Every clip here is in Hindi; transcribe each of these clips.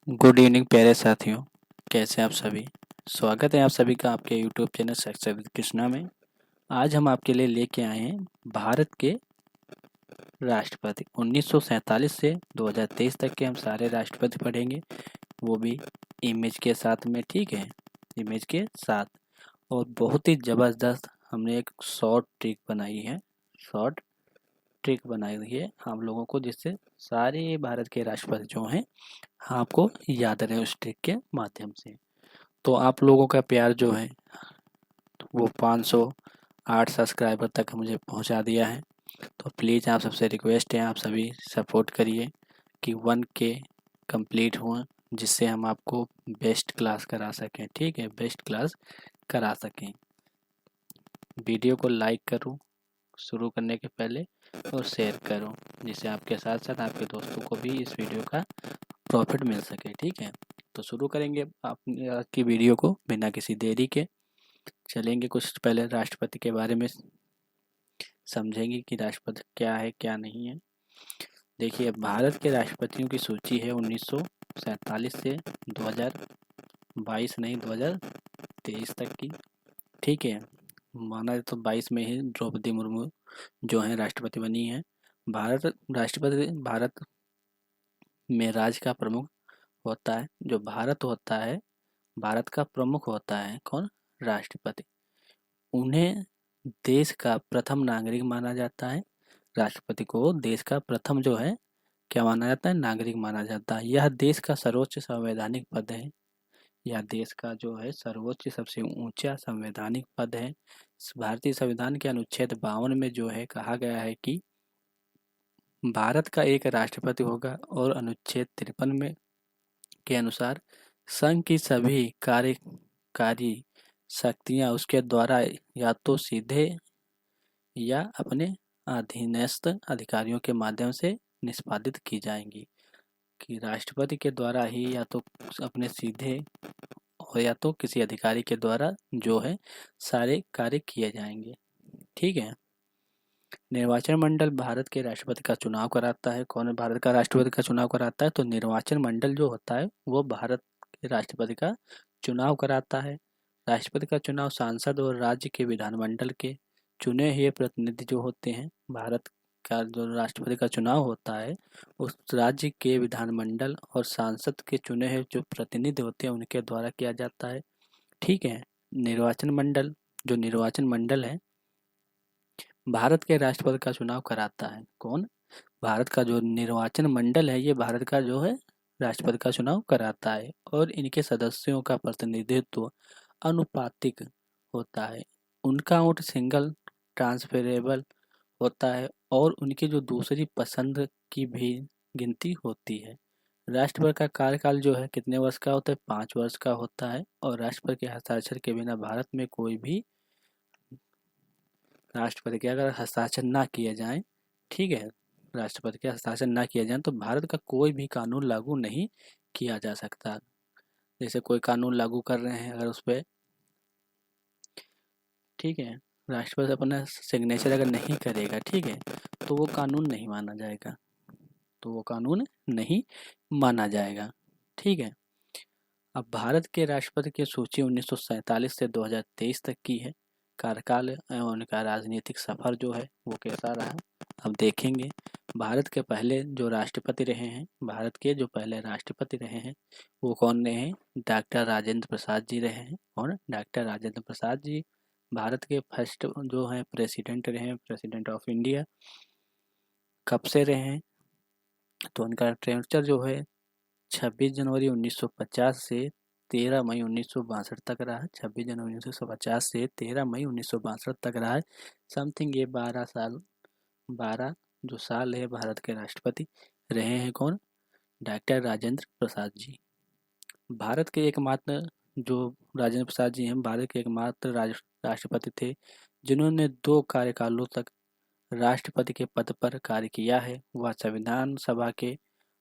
गुड इवनिंग प्यारे साथियों। कैसे हैं आप सभी। स्वागत है आप सभी का आपके YouTube channel success with Krishna में। आज हम आपके लिए लेके आए हैं भारत के राष्ट्रपति 1947 से 2023 तक के हम सारे राष्ट्रपति पढ़ेंगे, वो भी इमेज के साथ में। ठीक है, इमेज के साथ। और बहुत ही ज़बरदस्त हमने एक शॉर्ट ट्रिक बनाई हुई है हम लोगों को, जिससे सारे भारत के राष्ट्रपति जो हैं आपको याद रहे उस ट्रिक के माध्यम से। तो आप लोगों का प्यार जो है वो 508 सब्सक्राइबर तक मुझे पहुंचा दिया है। तो प्लीज़ आप सबसे रिक्वेस्ट है, आप सभी सपोर्ट करिए कि 1K कंप्लीट हुआ, जिससे हम आपको बेस्ट क्लास करा सकें। ठीक है, बेस्ट क्लास करा सकें। वीडियो को लाइक करो शुरू करने के पहले और शेयर करो, जिससे आपके साथ साथ आपके दोस्तों को भी इस वीडियो का प्रॉफिट मिल सके। ठीक है, तो शुरू करेंगे आपकी वीडियो को बिना किसी देरी के। चलेंगे कुछ पहले राष्ट्रपति के बारे में समझेंगे कि राष्ट्रपति क्या है क्या नहीं है। देखिए, भारत के राष्ट्रपतियों की सूची है 1947 से 2022 नहीं 2023 तक की। ठीक है, माना जाए तो 22 में ही द्रौपदी मुर्मू जो है राष्ट्रपति बनी है। भारत में राज्य का प्रमुख होता है, जो भारत होता है, भारत का प्रमुख होता है कौन? राष्ट्रपति। उन्हें देश का प्रथम नागरिक माना जाता है। राष्ट्रपति को देश का प्रथम जो है क्या माना जाता है? नागरिक माना जाता है। यह देश का सर्वोच्च संवैधानिक पद है। यह देश का जो है सर्वोच्च सबसे ऊंचा संवैधानिक पद है। भारतीय संविधान के अनुच्छेद 52 में जो है कहा गया है कि भारत का एक राष्ट्रपति होगा, और अनुच्छेद 53 में के अनुसार संघ की सभी कार्यकारी शक्तियां उसके द्वारा या तो सीधे या अपने अधीनस्थ अधिकारियों के माध्यम से निष्पादित की जाएंगी। कि राष्ट्रपति के द्वारा ही या तो अपने सीधे और या तो किसी अधिकारी के द्वारा जो है सारे कार्य किए जाएंगे। ठीक है। निर्वाचन मंडल भारत के राष्ट्रपति का चुनाव कराता है। कौन भारत का राष्ट्रपति का चुनाव कराता है? तो निर्वाचन मंडल जो होता है वो भारत के राष्ट्रपति का चुनाव कराता है। राष्ट्रपति का चुनाव सांसद और राज्य के विधानमंडल के चुने हुए प्रतिनिधि जो होते हैं, भारत का जो राष्ट्रपति का चुनाव होता है उस राज्य के विधानमंडल और सांसद के चुने हुए जो प्रतिनिधि होते हैं उनके द्वारा किया जाता है। ठीक है। निर्वाचन मंडल है भारत के राष्ट्रपति का चुनाव कराता है। कौन? भारत का जो निर्वाचन मंडल है ये भारत का जो है राष्ट्रपति का चुनाव कराता है, और इनके सदस्यों का प्रतिनिधित्व अनुपातिक होता है। उनका वोट सिंगल ट्रांसफरेबल होता है, और उनकी जो दूसरी पसंद की भी गिनती होती है। राष्ट्रपति का कार्यकाल जो है कितने वर्ष का होता है? 5 वर्ष का होता है। और राष्ट्रपति के हस्ताक्षर के बिना भारत में कोई भी राष्ट्रपति के अगर हस्ताक्षर ना किए जाएं, ठीक है, राष्ट्रपति के हस्ताक्षर ना किए जाएं तो भारत का कोई भी कानून लागू नहीं किया जा सकता। जैसे कोई कानून लागू कर रहे हैं, अगर उस पर, ठीक है, राष्ट्रपति अपना सिग्नेचर अगर नहीं करेगा, ठीक है, तो वो कानून नहीं माना जाएगा। तो वो कानून नहीं माना जाएगा। ठीक है। अब भारत के राष्ट्रपति की सूची 1947 से 2023 तक की है। कार्यकाल एवं उनका राजनीतिक सफर जो है वो कैसा रहा, अब देखेंगे। भारत के जो पहले राष्ट्रपति रहे हैं वो कौन रहे हैं? डॉक्टर राजेंद्र प्रसाद जी रहे हैं। और डॉक्टर राजेंद्र प्रसाद जी भारत के फर्स्ट जो है प्रेसिडेंट रहे हैं, प्रेसिडेंट ऑफ इंडिया। कब से रहे हैं? तो उनका टेंचर जो है 26 जनवरी 1950 से 13 मई 1962 तक रहा है। 26 जनवरी 1950 से 13 मई 1962 तक रहा है। समथिंग ये 12 जो साल है भारत के राष्ट्रपति रहे हैं। कौन? डॉक्टर राजेंद्र प्रसाद जी। भारत के एकमात्र जो राजेंद्र प्रसाद जी हैं, भारत के एकमात्र राष्ट्रपति थे जिन्होंने 2 कार्यकालों तक राष्ट्रपति के पद पर कार्य किया है। वह संविधान सभा के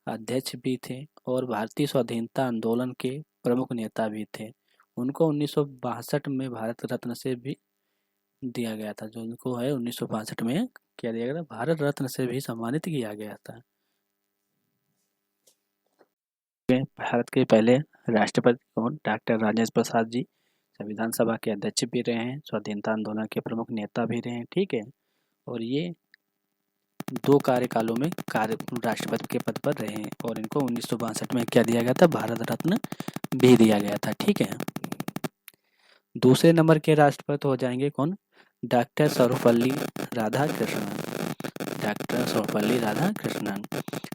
अध्यक्ष भी थे और भारतीय स्वाधीनता आंदोलन के प्रमुख नेता भी थे। उनको 1962 में भारत रत्न से भी दिया गया था। जो उनको है 1962 में क्या दिया गया था? भारत रत्न से भी सम्मानित किया गया था। भारत के पहले राष्ट्रपति कौन? डॉक्टर राजेंद्र प्रसाद जी। संविधान सभा के अध्यक्ष भी रहे हैं, स्वाधीनता आंदोलन के प्रमुख नेता भी रहे हैं, ठीक है। और ये 2 कार्यकालों में राष्ट्रपति के पद पर रहे हैं और इनको 1962 में क्या दिया गया था? भारत रत्न भी दिया गया था, ठीक है। दूसरे नंबर के राष्ट्रपति हो जाएंगे कौन? Doctor Sarvepalli Radhakrishnan. Doctor Sarvepalli Radhakrishnan.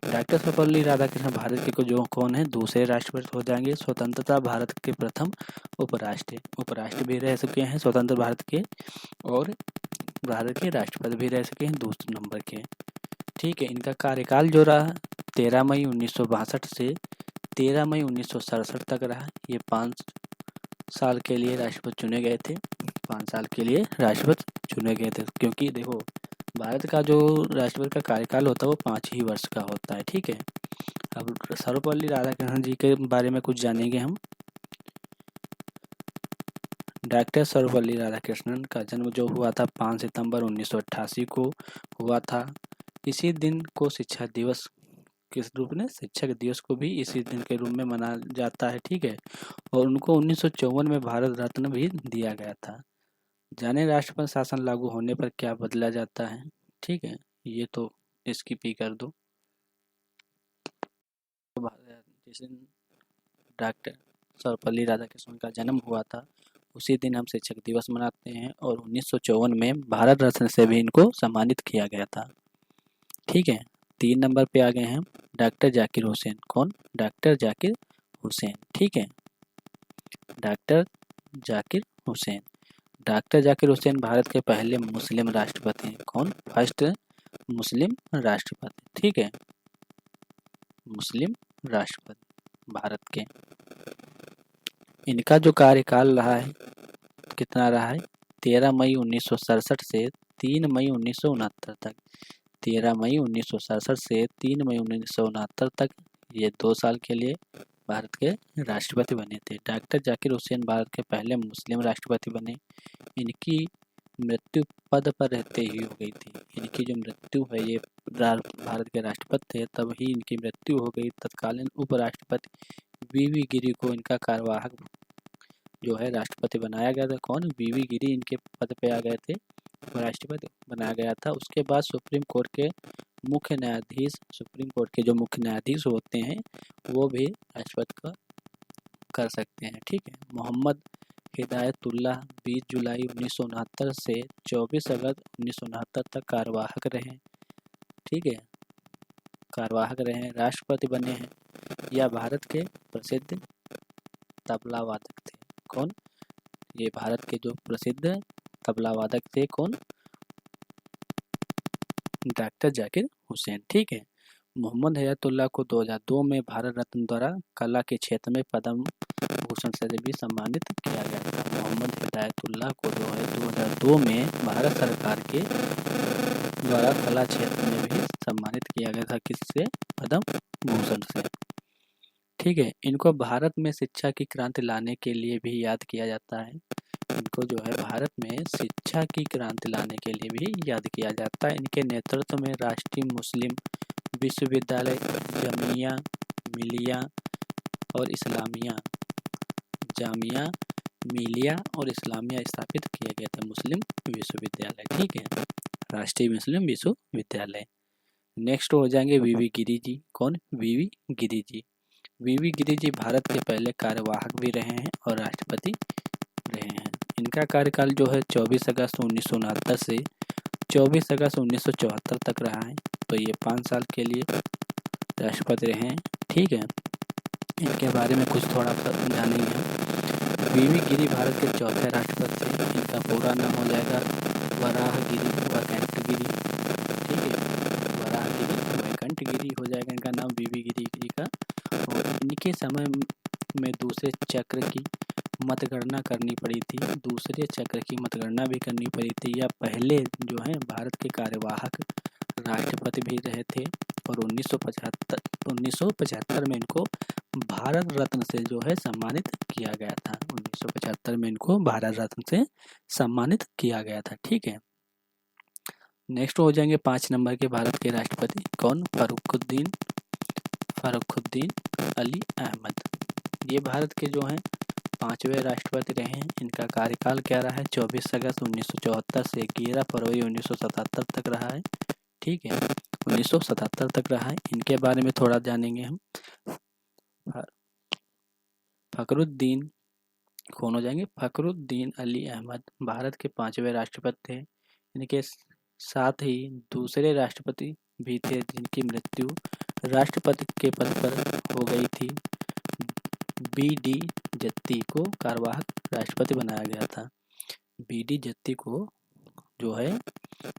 Doctor Sarvepalli Radhakrishnan Bharat के जो कौन है? दूसरे राष्ट्रपति हो जाएंगे। स्वतंत्रता भारत के प्रथम उपराष्ट्र भी रह चुके हैं स्वतंत्र भारत के, और भारत के राष्ट्रपति भी रह चुके हैं दूसरे नंबर के, ठीक है। इनका कार्यकाल जो रहा 13 मई 1962 से 13 मई 1967 तक रहा। ये 5 साल के लिए राष्ट्रपति चुने गए थे। 5 साल के लिए राष्ट्रपति चुने गए थे, क्योंकि देखो भारत का जो राष्ट्रपति का कार्यकाल होता है वो 5 ही वर्ष का होता है, ठीक है। अब सर्वपल्ली राधाकृष्णन जी के बारे में कुछ जानेंगे हम। डॉक्टर सर्वपल्ली राधाकृष्णन का जन्म जो हुआ था 5 सितंबर 1988 को हुआ था। इसी दिन को शिक्षा दिवस किस रूप में? शिक्षक दिवस को भी इसी दिन के रूप में मनाया जाता है, ठीक है। और उनको 1954 में भारत रत्न भी दिया गया था। जाने राष्ट्रपति शासन लागू होने पर क्या बदला जाता है, ठीक है। ये तो स्किप ही कर दो। जिस दिन डॉक्टर सर्वपल्ली राधाकृष्णन का जन्म हुआ था उसी दिन हम शिक्षक दिवस मनाते हैं, और 1954 में भारत रत्न से भी इनको सम्मानित किया गया था, ठीक है। 3 नंबर पे आ गए हैं डॉक्टर जाकिर हुसैन। कौन? डॉक्टर जाकिर हुसैन, ठीक है। डॉक्टर जाकिर हुसैन। डॉक्टर जाकिर हुसैन भारत के पहले मुस्लिम राष्ट्रपति हैं। कौन? फर्स्ट मुस्लिम राष्ट्रपति, ठीक है। मुस्लिम राष्ट्रपति भारत के। इनका जो कार्यकाल रहा है कितना रहा है? 13 मई 1967 से 3 मई 1969 तक। 13 मई 1967 से 3 मई 1969 तक ये 2 साल के लिए भारत के राष्ट्रपति बने थे। डॉक्टर जाकिर हुसैन भारत के पहले मुस्लिम राष्ट्रपति बने। इनकी मृत्यु पद पर रहते ही हो गई थी। इनकी जो मृत्यु है, ये भारत के राष्ट्रपति थे तब ही इनकी मृत्यु हो गई। तत्कालीन उपराष्ट्रपति वीवी गिरी को इनका कार्यवाहक जो है राष्ट्रपति बनाया गया था। कौन? वीवी गिरी इनके पद पे आ गए थे, राष्ट्रपति बनाया गया था। उसके बाद सुप्रीम कोर्ट के मुख्य न्यायाधीश, सुप्रीम कोर्ट के जो मुख्य न्यायाधीश होते हैं वो भी राष्ट्रपति का कर सकते हैं, ठीक है। मोहम्मद हिदायतुल्लाह 20 जुलाई 1969 से 24 अगस्त 1969 तक कार्यवाहक रहे, ठीक है। कार्यवाहक रहे, राष्ट्रपति बने हैं। यह भारत के प्रसिद्ध तबला वादक थे। कौन? ये भारत के जो प्रसिद्ध तबला वादक थे। कौन? डॉक्टर जाकिर हुसैन, ठीक है। मोहम्मद हिदायतुल्लाह को 2002 में भारत रत्न द्वारा कला के क्षेत्र में पद्म भूषण से भी सम्मानित किया गया था। मोहम्मद हिदायतुल्लाह को जो है 2002 में भारत सरकार के द्वारा कला क्षेत्र में भी सम्मानित किया गया था। किससे? पद्म भूषण से, ठीक है। इनको भारत में शिक्षा की क्रांति लाने के लिए भी याद किया जाता है। इनको जो है भारत में शिक्षा की क्रांति लाने के लिए भी याद किया जाता है। इनके नेतृत्व में राष्ट्रीय मुस्लिम विश्वविद्यालय, जामिया मिलिया और इस्लामिया, जामिया मिलिया और इस्लामिया स्थापित किया गया था। मुस्लिम विश्वविद्यालय, ठीक है, राष्ट्रीय मुस्लिम विश्वविद्यालय। नेक्स्ट हो जाएंगे वीवी गिरी जी। कौन? वीवी गिरी जी। वीवी गिरी जी भारत के पहले कार्यवाहक भी रहे हैं और राष्ट्रपति रहे हैं। इनका कार्यकाल जो है 24 अगस्त 1969 से 24 अगस्त 1974 तक रहा है। तो ये 5 साल के लिए राष्ट्रपति रहे हैं, ठीक है। इनके बारे में कुछ थोड़ा जानेंगे। वीवी गिरी भारत के चौथे राष्ट्रपति थे। इनका पूरा नाम हो जाएगा वराहगिरी वैकुंठगिरी, ठीक है। वराहगिरी वैकुंठगिरी हो जाएगा इनका नाम, वीवी गिरी का। और इनके समय में दूसरे चक्र की मतगणना करनी पड़ी थी। दूसरे चक्र की मतगणना भी करनी पड़ी थी। या पहले जो है भारत के कार्यवाहक राष्ट्रपति भी रहे थे। और 1975 में इनको भारत रत्न से जो है सम्मानित किया गया था। 1975 में इनको भारत रत्न से सम्मानित किया गया था, ठीक है। नेक्स्ट हो जाएंगे 5 नंबर के भारत के राष्ट्रपति। कौन? फरुखुद्दीन अली अहमद। ये भारत के जो हैं 5वें राष्ट्रपति रहे हैं। इनका कार्यकाल क्या रहा है? 24 अगस्त 1974 से 11 फरवरी 1977 तक रहा है। ठीक है, 1977 तक रहा है। इनके बारे में थोड़ा जानेंगे हम। फखरुद्दीन कौन हो जाएंगे? फखरुद्दीन अली अहमद भारत के 5वें राष्ट्रपति थे। इनके साथ ही दूसरे राष्ट्रपति भी थे जिनकी मृत्यु राष्ट्रपति के पद पर हो गई थी। बी.डी. जत्ती को कार्यवाहक राष्ट्रपति बनाया गया था। बी.डी. जत्ती को जो है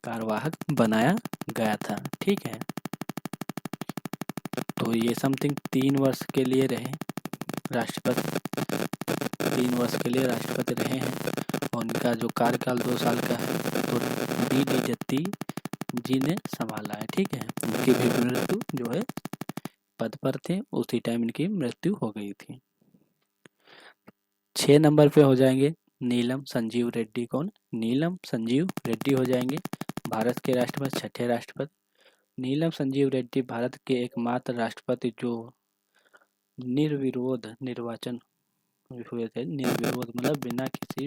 कार्यवाहक बनाया गया था। ठीक है, तो ये समथिंग 3 वर्ष के लिए रहे राष्ट्रपति, 3 वर्ष के लिए राष्ट्रपति रहे हैं और उनका जो कार्यकाल 2 साल का है तो बी.डी. जत्ती जी ने संभाला है। ठीक है, उनकी भी मृत्यु जो है पद पर थे उसी टाइम इनकी मृत्यु हो गई थी। 6 नंबर पे हो जाएंगे नीलम संजीव रेड्डी। कौन? नीलम संजीव रेड्डी हो जाएंगे भारत के राष्ट्रपति, 6ठे राष्ट्रपति। नीलम संजीव रेड्डी भारत के एकमात्र राष्ट्रपति जो निर्विरोध निर्वाचन हुए थे। निर्विरोध मतलब बिना किसी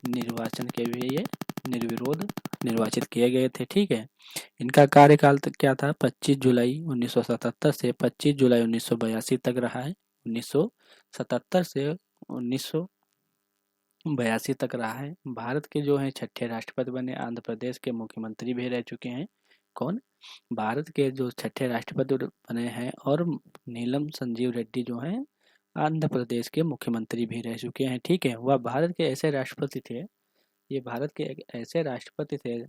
निर्वाचन के भी ये निर्विरोध निर्वाचित किए गए थे। ठीक है, इनका कार्यकाल क्या था? 25 जुलाई 1977 से 25 जुलाई 1982 तक रहा है। 1977 से 1982 तक रहा है। भारत के जो हैं 6ठे राष्ट्रपति बने। आंध्र प्रदेश के मुख्यमंत्री भी रह चुके हैं। कौन? भारत के जो 6ठे राष्ट्रपति बने हैं और नीलम संजीव रेड्डी जो हैं आंध्र प्रदेश के मुख्यमंत्री भी रह चुके हैं। ठीक है, वह भारत के ऐसे राष्ट्रपति थे, ये भारत के एक ऐसे राष्ट्रपति थे,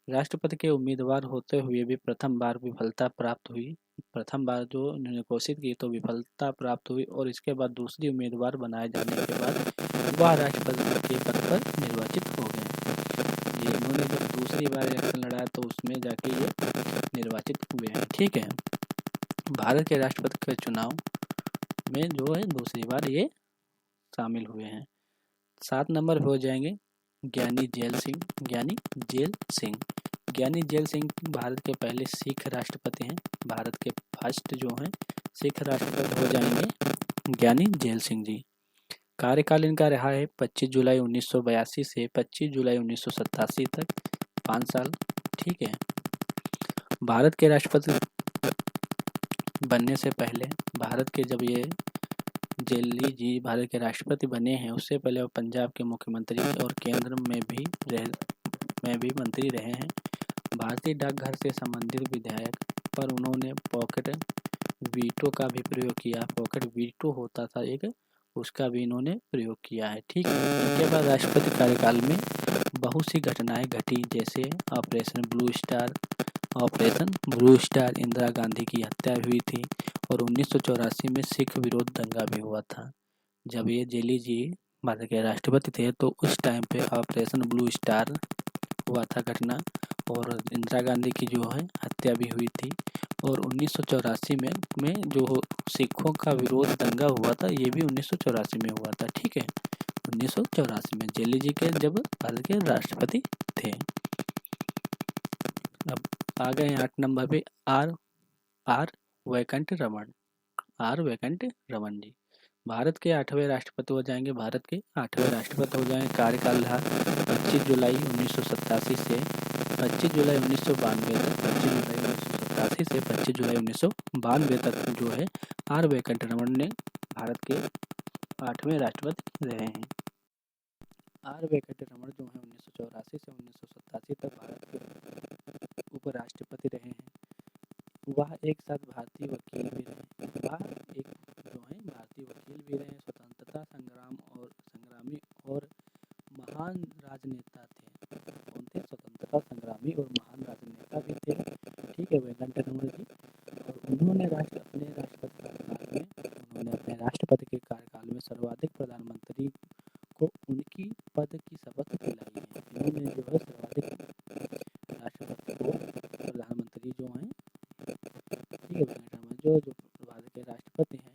राष्ट्रपति के उम्मीदवार होते हुए भी प्रथम बार विफलता प्राप्त हुई। प्रथम बार जो उन्होंने घोषित की तो विफलता प्राप्त हुई और इसके बाद दूसरी उम्मीदवार बनाए जाने के बाद वह राष्ट्रपति के पद पर निर्वाचित हो गए। ये इन्होंने जब दूसरी बार इलेक्शन लड़ा तो उसमें जाके ये निर्वाचित हुए हैं। ठीक है, भारत के राष्ट्रपति के चुनाव में जो है दूसरी बार ये शामिल हुए हैं। 7 नंबर हो जाएंगे ज्ञानी जेल सिंह। ज्ञानी जेल सिंह, ज्ञानी जेल सिंह भारत के पहले सिख राष्ट्रपति हैं। भारत के फर्स्ट जो हैं सिख राष्ट्रपति हो जाएंगे ज्ञानी जेल सिंह जी। कार्यकाल इनका रहा है 25 जुलाई 1982 से 25 जुलाई 1987 तक, 5 साल। ठीक है, भारत के राष्ट्रपति बनने से पहले भारत के जब ये जेली जी भारत के राष्ट्रपति बने हैं उससे पहले वो पंजाब के मुख्यमंत्री और केंद्र में भी मंत्री रहे हैं। भारतीय डाकघर से संबंधित विधेयक पर उन्होंने पॉकेट वीटो का भी प्रयोग किया। पॉकेट वीटो होता था एक, उसका भी इन्होंने प्रयोग किया है। ठीक है, इनके बाद राष्ट्रपति कार्यकाल में बहुत सी घटनाएं घटी जैसे operation blue star, Indira Gandhi की हत्या हुई थी और 1984 में सिख विरोध दंगा भी हुआ था। जब ये जेली जी भारत के राष्ट्रपति थे तो उस टाइम पे ऑपरेशन ब्लू स्टार हुआ था घटना और इंदिरा गांधी की जो है हत्या भी हुई थी। और 1984 में जो सिखों का विरोध दंगा हुआ था ये भी 1984 में हुआ था। ठीक है, 1984 में जेली जी के जब भारत के राष्ट्रपति थे। अब आ गए 8 नंबर पे आर वैकंठ रमन। आर वैकंठ रमन जी भारत के 8वें राष्ट्रपति हो जाएंगे। भारत के 8वें राष्ट्रपति हो जाएंगे। कार्यकाल रहा 25 जुलाई 1987 से 25 जुलाई 1992 तक। 25 जुलाई 1987 से 25 जुलाई 1992 तक जो है आर वैकंठ रमन ने भारत के 8वें राष्ट्रपति रहे हैं। आर वैकंठ रमन जो है 1984 से 1987 तक भारत के उपराष्ट्रपति रहे हैं। वह एक साथ भारतीय वकील भी रहे। स्वतंत्रता संग्रामी और महान राजनेता थे। कौन थे? स्वतंत्रता संग्रामी और महान राजनेता भी थे। ठीक है, वैकंठ रमन जी। और उन्होंने अपने राष्ट्रपति के कार्यकाल में सर्वाधिक प्रधानमंत्री को उनकी पद की शपथ दिलाई है। इन्होंने जो है सर्वाधिक राष्ट्रपति को प्रधानमंत्री जो हैं, ठीक है, जो भारत के राष्ट्रपति हैं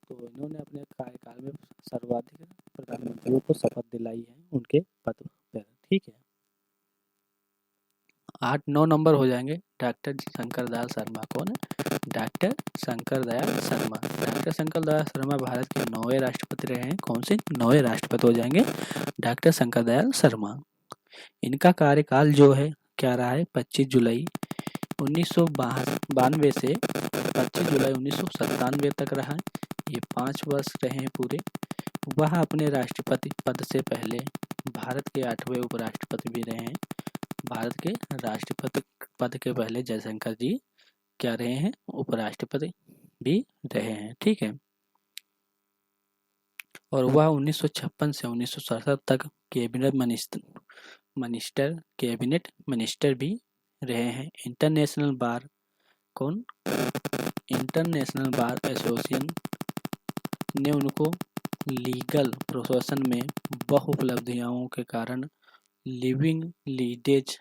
तो इन्होंने अपने कार्यकाल में सर्वाधिक प्रधानमंत्रियों को शपथ दिलाई है उनके पद पर। ठीक है, 8-9 नंबर हो जाएंगे। डॉक्टर शंकर दयाल शर्मा। कौन है? डॉक्टर शंकर दयाल शर्मा। डॉक्टर शंकर दयाल शर्मा भारत के 9वें राष्ट्रपति रहे हैं। कौन से? 9वें राष्ट्रपति हो जाएंगे डॉक्टर शंकर दयाल शर्मा। इनका कार्यकाल जो है क्या रहा है? 25 जुलाई 1992 से 25 जुलाई 1997 तक रहा है। ये 5 वर्ष रहे हैं पूरे। वह अपने राष्ट्रपति पद से पहले भारत के 8वें उपराष्ट्रपति भी रहे हैं। भारत के राष्ट्रपति पद के पहले जयशंकर जी क्या रहे हैं? उपराष्ट्रपति भी रहे हैं। ठीक है। और वह 1956 से 1967 तक कैबिनेट मिनिस्टर भी रहे हैं। इंटरनेशनल बार एसोसिएशन ने उनको लीगल प्रोफेशन में बहु उपलब्धियों के कारण living legends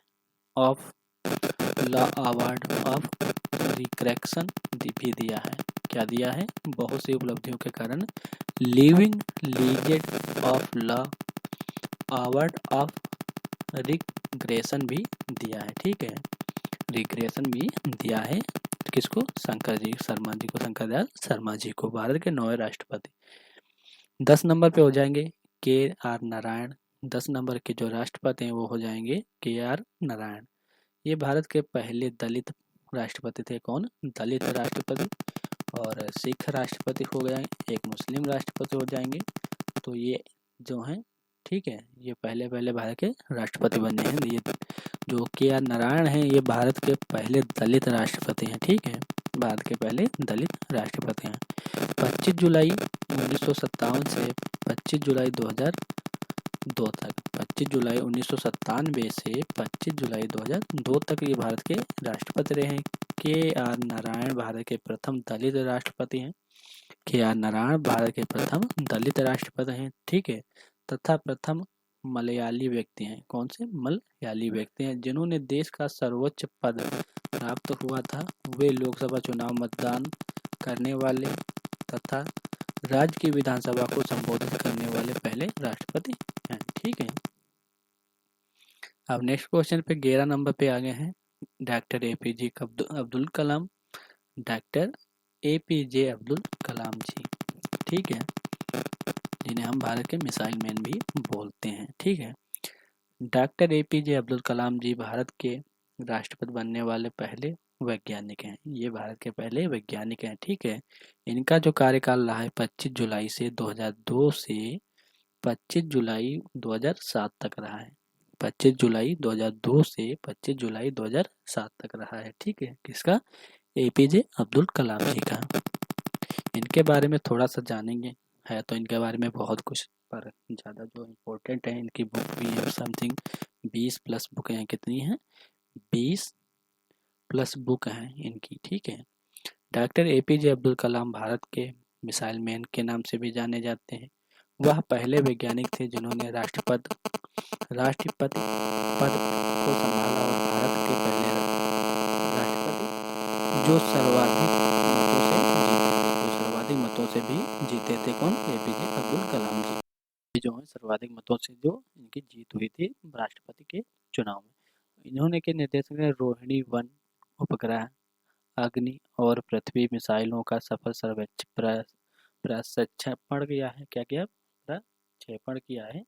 of law award of recognition भी दिया है। क्या दिया है? बहुत सी उपलब्धियों के कारण living legends of law award of regression भी दिया है। ठीक है, रिग्रेशन भी दिया है। किसको? शंकर दयाल शर्मा जी को, भारत के 9वें राष्ट्रपति। 10 नंबर पे हो जाएंगे के आर नारायण। 10 नंबर के जो राष्ट्रपति हैं वो हो जाएंगे के आर नारायण। ये भारत के पहले दलित राष्ट्रपति थे। कौन? दलित राष्ट्रपति। और सिख राष्ट्रपति हो गए, एक मुस्लिम राष्ट्रपति हो जाएंगे। तो ये जो हैं, ठीक है, ये पहले भारत के राष्ट्रपति बने हैं। ये जो के आर नारायण हैं ये भारत के पहले दलित राष्ट्रपति हैं। ठीक है, भारत के पहले दलित राष्ट्रपति हैं। 25 जुलाई 1957 से 25 जुलाई 2002 तक, 25 जुलाई 1997 से 25 जुलाई 2002 तक ये भारत के राष्ट्रपति रहे हैं। के आर नारायण भारत के प्रथम दलित राष्ट्रपति हैं। के आर नारायण भारत के प्रथम दलित राष्ट्रपति हैं। ठीक है, तथा प्रथम मलयाली व्यक्ति हैं। कौन से? मलयाली व्यक्ति हैं जिन्होंने देश का सर्वोच्च पद प्राप्त हुआ था। वे लोकसभा चुनाव मतदान करने वाले तथा राज्य की विधानसभा को संबोधित करने वाले पहले राष्ट्रपति हैं। ठीक है, अब नेक्स्ट क्वेश्चन पे 11 नंबर पे आ गए हैं। Doctor APJ Abdul Kalam. Doctor APJ Abdul Kalam जी, ठीक है, जिन्हें हम भारत के मिसाइल मैन भी बोलते हैं। ठीक है, डॉक्टर एपीजे अब्दुल कलाम जी भारत के राष्ट्रपति बनने वाले पहले वैज्ञानिक हैं। ये भारत के पहले वैज्ञानिक हैं। ठीक है, इनका जो कार्यकाल रहा है 25 जुलाई से 2002 से 25 जुलाई 2007 तक रहा है। 25 जुलाई 2002 से 25 जुलाई 2007 तक रहा है। ठीक है, किसका? एपीजे अब्दुल कलाम जी का। इनके बारे में थोड़ा सा जानेंगे, है तो इनके बारे में बहुत कुछ, पर ज़्यादा जो इम्पोर्टेंट है इनकी बुक भी है समथिंग 20+ बुक हैं। कितनी हैं? 20+ बुक हैं इनकी। ठीक है, डॉक्टर एपीजे अब्दुल कलाम भारत के मिसाइल मैन के नाम से भी जाने जाते हैं। वह पहले वैज्ञानिक थे जिन्होंने राष्ट्रपति पद को संभाला और भारत के पहले राष्ट्रपति जो सर्वाधिक मतों से भी जीते थे। कौन? एपीजे अब्दुल कलाम जी जो है सर्वाधिक मतों से जो इनकी जीत हुई थी राष्ट्रपति के चुनाव में। इन्होंने के निर्देशन में रोहिणी 1 उपग्रह, अग्नि और पृथ्वी मिसाइलों का सफल प्रक्षेपण किया है। क्या किया? प्रक्षेपण किया है।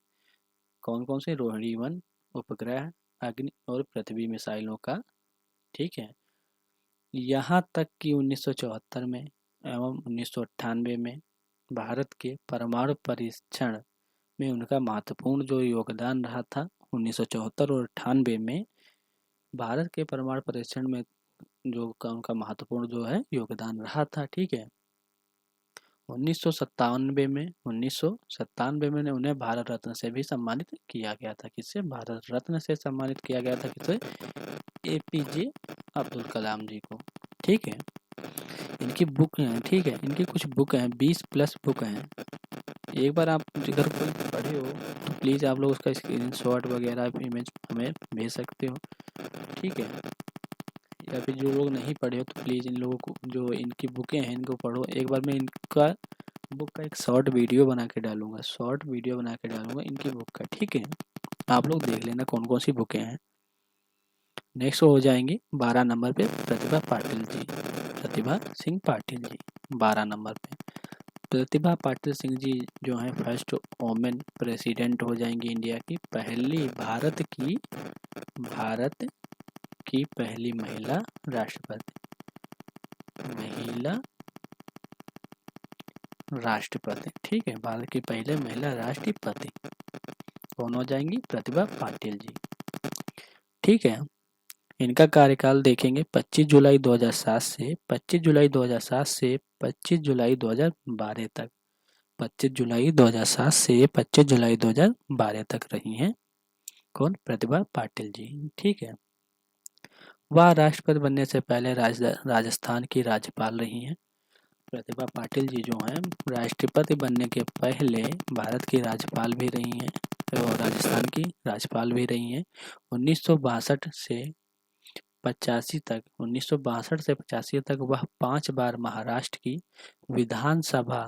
कौन कौन से? रोहिणी 1 उपग्रह, अग्नि और पृथ्वी मिसाइलों का। ठीक है, यहाँ तक कि 1974 में एवं 1998 में भारत के परमाणु परीक्षण में उनका महत्वपूर्ण जो योगदान रहा था। 1974 और 98 में भारत के परमाणु परीक्षण में जो उनका महत्वपूर्ण जो है योगदान रहा था। ठीक है, 1997 में उन्हें भारत रत्न से भी सम्मानित किया गया था। किससे? भारत रत्न से सम्मानित किया गया था। किससे? एपीजे अब्दुल कलाम जी को। ठीक है, इनकी बुक हैं, ठीक है, इनकी कुछ बुक हैं, 20+ बुक हैं। एक बार आप अगर कोई पढ़े हो तो प्लीज़ आप लोग उसका स्क्रीनशॉट वगैरह इमेज हमें भेज सकते हो। ठीक है, या फिर जो लोग नहीं पढ़े हो तो प्लीज़ इन लोगों को, जो इनकी बुकें हैं इनको पढ़ो। एक बार मैं इनका बुक का एक शॉर्ट वीडियो बना के डालूंगा, इनकी बुक का। ठीक है, आप लोग देख लेना कौन कौन सी बुकें हैं। नेक्स्ट हो जाएंगे 12 नंबर पे प्रतिभा पाटिल जी, प्रतिभा सिंह पाटिल जी 12 नंबर पे। प्रतिभा पाटिल सिंह जी जो हैं फर्स्ट वोमेन प्रेसिडेंट हो जाएंगी इंडिया की, पहली भारत की पहली महिला राष्ट्रपति, महिला राष्ट्रपति। ठीक है, भारत की पहले महिला राष्ट्रपति कौन हो जाएंगी? प्रतिभा पाटिल जी। ठीक है, इनका कार्यकाल देखेंगे 25 जुलाई 2007 से 25 जुलाई 2007 से 25 जुलाई 2012 तक। 25 जुलाई 2007 से 25 जुलाई 2012 तक रही हैं कौन? प्रतिभा पाटिल जी। ठीक है, वह राष्ट्रपति बनने से पहले राजस्थान की राज्यपाल रही हैं। प्रतिभा पाटिल जी जो हैं राष्ट्रपति बनने के पहले भारत की राज्यपाल भी रही हैं और राजस्थान की राज्यपाल भी रही हैं। 1962 से 85 तक वह 5 बार महाराष्ट्र की विधानसभा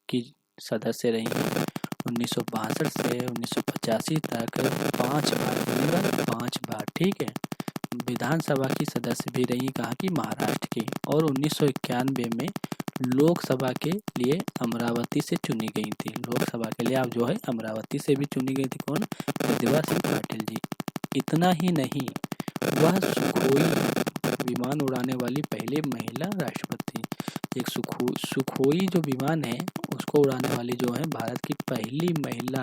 की सदस्य रही हैं। 1962 से 1985 तक 5 बार, ठीक है, विधानसभा की सदस्य भी रही, कहाँ की? महाराष्ट्र की। और 1991 में लोकसभा के लिए अमरावती से चुनी गई थी। लोकसभा के लिए आप जो है अमरावती से भी चुनी गई थी कौन? प्रतिभा सिंह पाटिल जी। इतना ही नहीं, वह सुखोई विमान उड़ाने वाली पहली महिला राष्ट्रपति। एक सुखोई जो विमान है उसको उड़ाने वाली जो है भारत की पहली महिला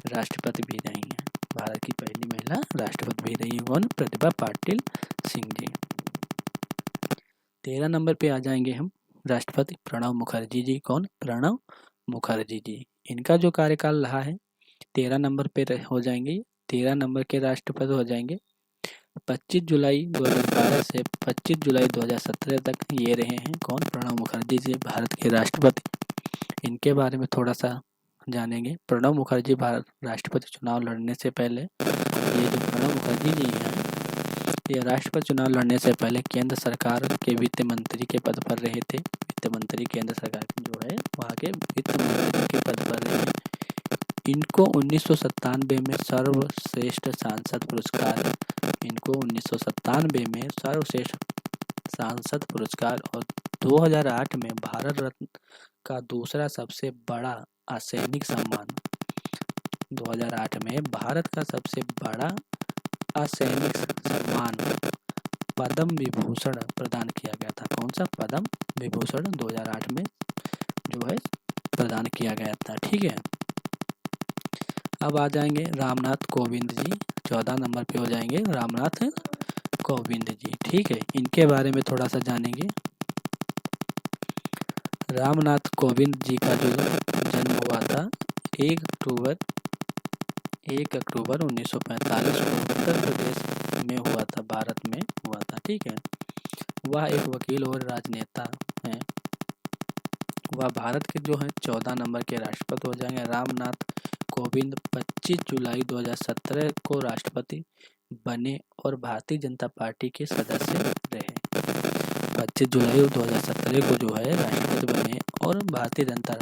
राष्ट्रपति भी रही हैं। भारत की पहली महिला राष्ट्रपति भी रही है कौन? प्रतिभा पाटिल सिंह जी। 13 नंबर पे आ जाएंगे हम राष्ट्रपति प्रणब मुखर्जी जी। कौन? प्रणब मुखर्जी जी। इनका जो कार्यकाल रहा है 13 नंबर पे हो जाएंगे, 13 नंबर के राष्ट्रपति हो जाएंगे। 25 जुलाई 2012 से 25 जुलाई 2017 तक ये रहे हैं कौन? प्रणब मुखर्जी जी भारत के राष्ट्रपति। इनके बारे में थोड़ा सा जानेंगे। प्रणब मुखर्जी भारत राष्ट्रपति चुनाव लड़ने से पहले, ये जो प्रणब मुखर्जी जी हैं ये राष्ट्रपति चुनाव लड़ने से पहले केंद्र सरकार के वित्त मंत्री के पद पर रहे थे। वित्त मंत्री केंद्र सरकार जो है वहाँ के वित्त मंत्री के पद पर रहे। इनको 1997 में सर्वश्रेष्ठ सांसद पुरस्कार, इनको 1997 में सर्वश्रेष्ठ सांसद पुरस्कार और 2008 में भारत रत्न का दूसरा सबसे बड़ा असैनिक सम्मान, 2008 में भारत का सबसे बड़ा असैनिक सम्मान पद्म विभूषण प्रदान किया गया था। कौन सा? पद्म विभूषण 2008 में जो है प्रदान किया गया था। ठीक है, अब आ जाएंगे रामनाथ कोविंद जी। 14 नंबर पे हो जाएंगे रामनाथ कोविंद जी। ठीक है, इनके बारे में थोड़ा सा जानेंगे। रामनाथ कोविंद जी का जो जन्म हुआ था 1 अक्टूबर 1945 को उत्तर प्रदेश में हुआ था, भारत में हुआ था। ठीक है, वह एक वकील और राजनेता हैं। वह भारत के जो हैं 14 नंबर के राष्ट्रपति हो जाएंगे। रामनाथ कोविंद 25 जुलाई 2017 को राष्ट्रपति बने और भारतीय जनता पार्टी के सदस्य रहे। 25 जुलाई 2017 को जो है राष्ट्रपति बने और भारतीय जनता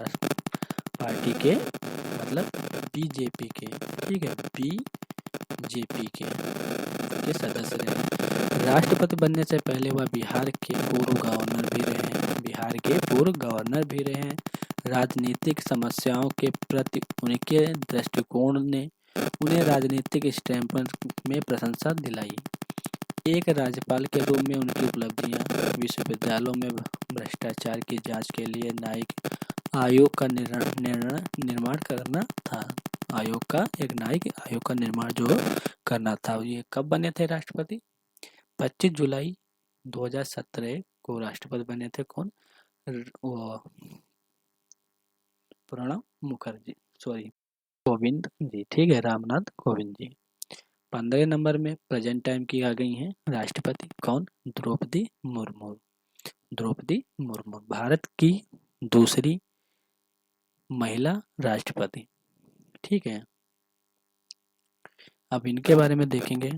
पार्टी के मतलब बीजेपी के, ठीक है, बीजेपी के सदस्य रहे। राष्ट्रपति बनने से पहले वह बिहार के पूर्व गवर्नर भी रहे हैं। राजनीतिक समस्याओं के प्रति उनके दृष्टिकोण ने उन्हें राजनीतिक स्टैंप में प्रशंसा दिलाई। एक राज्यपाल के रूप में उनकी उपलब्धियां विश्वविद्यालयों में भ्रष्टाचार की जांच के लिए न्यायिक आयोग का निर्माण करना था। न्यायिक आयोग का निर्माण जो करना था। ये कब बने थे राष्ट्रपति? 25 जुलाई 2017 को राष्ट्रपति बने थे कौन? प्रणब मुखर्जी, कोविंद जी। ठीक है, रामनाथ कोविंद जी। 15 नंबर में प्रेजेंट टाइम की आ गई हैं राष्ट्रपति कौन? द्रौपदी मुर्मू। द्रौपदी मुर्मू भारत की दूसरी महिला राष्ट्रपति। ठीक है, अब इनके बारे में देखेंगे।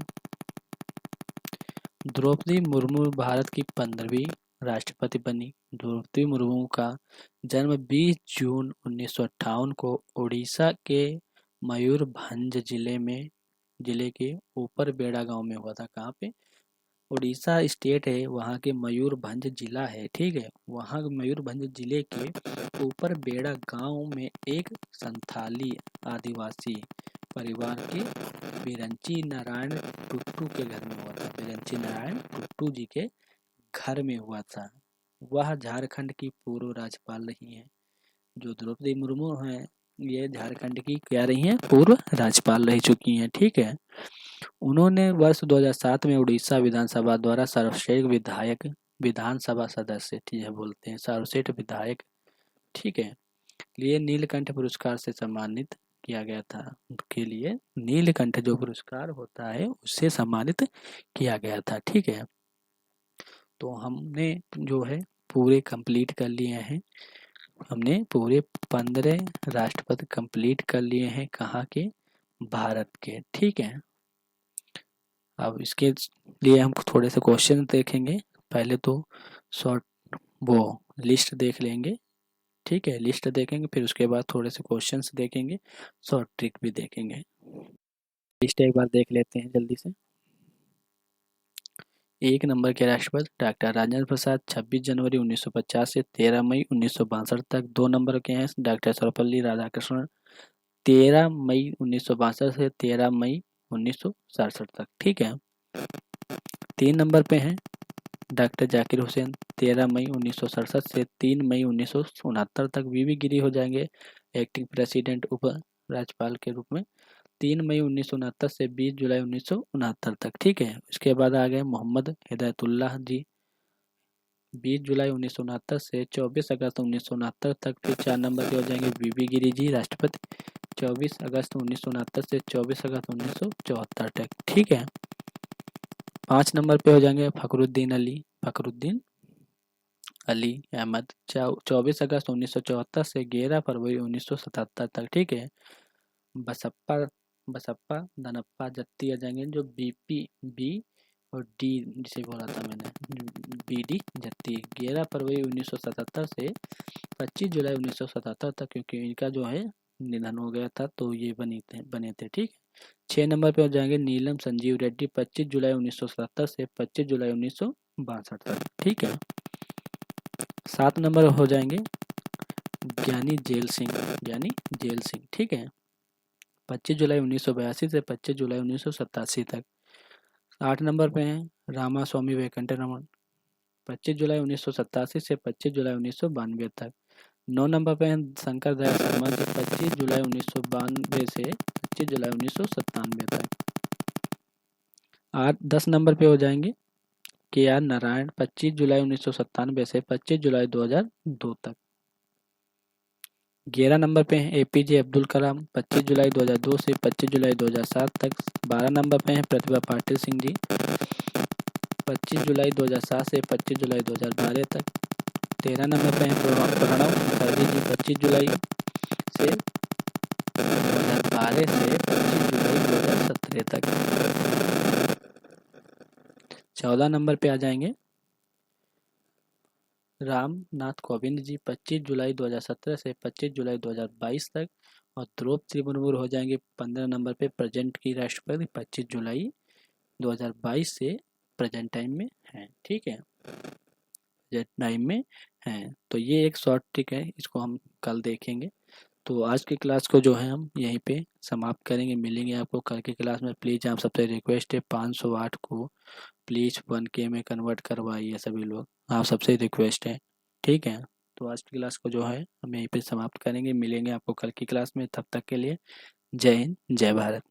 द्रौपदी मुर्मू भारत की 15वीं राष्ट्रपति बनी। द्रौपदी मुर्मू का जन्म 20 जून 1958 को उड़ीसा के मयूरभंज जिले में जिले के ऊपर बेड़ा गांव में हुआ था। कहाँ पे? उड़ीसा स्टेट है, वहाँ के मयूरभंज जिला है, ठीक है। वहाँ मयूरभंज जिले के ऊपर बेड़ा गांव में एक संथाली आदिवासी परिवार के बिरंची नारायण टुट्टू के घर में हुआ था। बिरंची नारायण टुट्टू जी के घर में हुआ था। वह झारखंड की पूर्व राज्यपाल रही हैं। जो द्रौपदी मुर्मू हैं, ये झारखंड की क्या रही हैं? पूर्व राज्यपाल रह चुकी हैं, ठीक है। उन्होंने वर्ष 2007 में उड़ीसा विधानसभा द्वारा सर्वश्रेष्ठ विधायक विधानसभा सदस्य यह बोलते हैं सर्वश्रेष्ठ विधायक, ठीक है, लिए नीलकंठ पुरस्कार से सम्मानित किया गया था। उनके लिए नीलकंठ जो पुरस्कार होता है उससे सम्मानित किया गया था, ठीक है। तो हमने जो है पूरे कंप्लीट कर लिए हैं। हमने पूरे 15 राष्ट्रपति कंप्लीट कर लिए हैं। कहाँ के? भारत के, ठीक है। अब इसके लिए हम थोड़े से क्वेश्चन देखेंगे। पहले तो शॉर्ट वो लिस्ट देख लेंगे, ठीक है। लिस्ट देखेंगे, फिर उसके बाद थोड़े से क्वेश्चंस देखेंगे, शॉर्ट ट्रिक भी देखेंगे। लिस्ट एक बार देख लेते हैं जल्दी से। 1 नंबर के राष्ट्रपति डॉक्टर राजेंद्र प्रसाद, 26 जनवरी 1950 से 13 मई 1962 तक। 2 नंबर के हैं डॉक्टर सर्वपल्ली राधाकृष्णन, 13 मई 1962 से 13 मई 1967 तक, ठीक है। 3 नंबर पे हैं डॉक्टर जाकिर हुसैन, 13 मई 1967 से 3 मई 1969 तक। वीवी गिरी हो जाएंगे एक्टिंग प्रेसिडेंट उप राज्यपाल के रूप में, 3 मई 1969 से 20 जुलाई 1969 तक, ठीक है। उसके बाद आ गए मोहम्मद हिदायतुल्लाह जी, 20 जुलाई 1969 से 24 अगस्त 1969 तक। फिर 4 नंबर के हो जाएंगे वीवी गिरी जी राष्ट्रपति, 24 अगस्त 1969 से 24 अगस्त 1974 तक, ठीक है। 5 नंबर पे हो जाएंगे फखरुद्दीन अली अहमद, 24 अगस्त 1974 से 11 फरवरी 1977 तक, ठीक है। बसप्पा दनप्पा जत्ती आ जाएंगे, जो बीपी बी और डी जिसे बोला था मैंने, बीडी जत्ती, 11 फरवरी 1977 से 25 जुलाई 1977 तक, क्योंकि इनका जो है निधन हो गया था तो ये बने थे, ठीक है। 6 नंबर पे हो जाएंगे नीलम संजीव रेड्डी, 25 जुलाई 1977 से 25 जुलाई 1962 तक, ठीक है। 7 नंबर हो जाएंगे ज्ञानी जेल सिंह, ठीक है, 25 जुलाई 1982 से 25 जुलाई 1987 तक। 8 नंबर पे हैं रामा स्वामी वेंकट रमन, 25 जुलाई 1987 से 25 जुलाई 1992 तक। 9 नंबर पे हैं शंकर दयाल शर्मा जी, 25 जुलाई 1992 से 25 जुलाई 1997 तक। 10 नंबर पे हो जाएंगे KR नारायण, 25 जुलाई 1997 से 25 जुलाई 2002 तक। 11 नंबर पे हैं APJ अब्दुल कलाम, 25 जुलाई 2002 से 25 जुलाई 2007 तक। 12 नंबर पे हैं प्रतिभा पाटिल सिंह जी, 25 जुलाई 2007 से 25 जुलाई 2012 तक। 13 नंबर पे हैं प्रणब मुखर्जी जी, 25 जुलाई से 2012 से 25 जुलाई 2017 तक। 14 नंबर पे आ जाएंगे रामनाथ कोविंद जी, 25 जुलाई 2017 से 25 जुलाई 2022 तक। और द्रौपदी मुर्मू हो जाएंगे 15 नंबर पे प्रेजेंट की राष्ट्रपति, 25 जुलाई 2022 से प्रेजेंट टाइम में हैं, ठीक है, प्रेजेंट टाइम में हैं। तो ये एक शॉर्ट ट्रिक है, इसको हम कल देखेंगे। तो आज की क्लास को जो है हम यहीं पे समाप्त करेंगे। मिलेंगे आपको कल की क्लास में। प्लीज़ आप सबसे रिक्वेस्ट है 508 को प्लीज़ 1K में कन्वर्ट करवाइए सभी लोग, आप सबसे रिक्वेस्ट है, ठीक है। तो आज की क्लास को जो है हम यहीं पे समाप्त करेंगे। मिलेंगे आपको कल की क्लास में, तब तक के लिए जय हिंद, जय भारत।